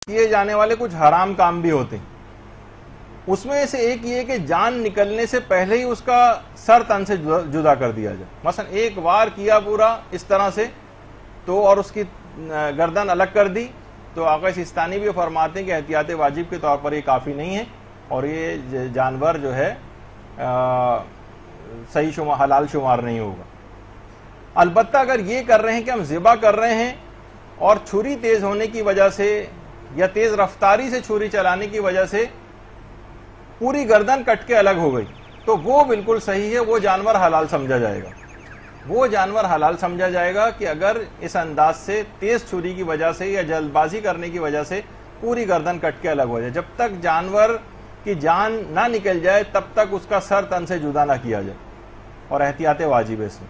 किए जाने वाले कुछ हराम काम भी होते हैं। उसमें से एक ये कि जान निकलने से पहले ही उसका सर तन से जुदा कर दिया जाए। मसलन एक वार किया पूरा इस तरह से तो और उसकी गर्दन अलग कर दी, तो आका सिस्तानी भी फरमाते हैं कि एहतियात वाजिब के तौर पर ये काफ़ी नहीं है और ये जानवर जो है सही शुमार हलाल शुमार नहीं होगा। अलबत्ता अगर ये कर रहे हैं कि हम ज़िबा कर रहे हैं और छुरी तेज़ होने की वजह से या तेज़ रफ्तारी से छुरी चलाने की वजह से पूरी गर्दन कट के अलग हो गई, तो वो बिल्कुल सही है, वो जानवर हलाल समझा जाएगा। वो जानवर हलाल समझा जाएगा कि अगर इस अंदाज से तेज छुरी की वजह से या जल्दबाजी करने की वजह से पूरी गर्दन कट के अलग हो जाए। जब तक जानवर की जान ना निकल जाए तब तक उसका सर तन से जुदा ना किया जाए और एहतियात वाजिब है इसमें।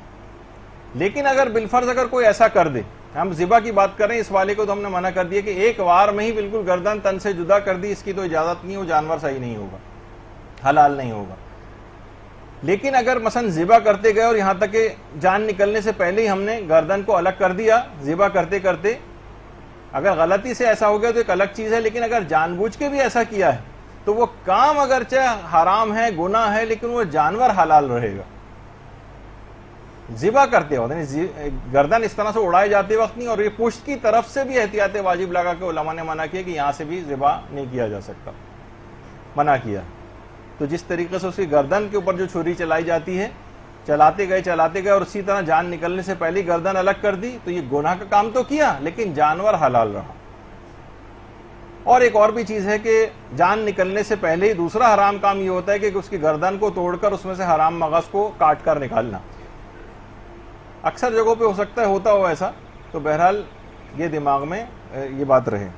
लेकिन अगर बिलफर्ज अगर कोई ऐसा कर दे, हम ज़िबा की बात करें, इस वाले को तो हमने मना कर दिया कि एक वार में ही बिल्कुल गर्दन तन से जुदा कर दी, इसकी तो इजाजत नहीं, वो जानवर सही नहीं होगा, हलाल नहीं होगा। लेकिन अगर मसलन ज़िबा करते गए और यहां तक कि जान निकलने से पहले ही हमने गर्दन को अलग कर दिया ज़िबा करते करते, अगर गलती से ऐसा हो गया तो एक अलग चीज है। लेकिन अगर जानबूझ के भी ऐसा किया है तो वो काम अगरचे हराम है, गुनाह है, लेकिन वो जानवर हलाल रहेगा। ज़िबा करते वक्त गर्दन इस तरह से उड़ाए जाते वक्त नहीं, और ये पुश्त की तरफ से भी एहतियात वाजिब लगा के उलमा ने मना किया कि यहां से भी ज़िबा नहीं किया जा सकता, मना किया। तो जिस तरीके से उसकी गर्दन के ऊपर जो छुरी चलाई जाती है, चलाते गए और उसी तरह जान निकलने से पहले गर्दन अलग कर दी, तो ये गुनाह का काम तो किया लेकिन जानवर हलाल रहा। और एक और भी चीज है कि जान निकलने से पहले ही दूसरा हराम काम ये होता है कि उसकी गर्दन को तोड़कर उसमें से हराम मगज को काट कर निकालना। अक्सर जगहों पे हो सकता है होता हो ऐसा, तो बहरहाल ये दिमाग में ये बात रहे।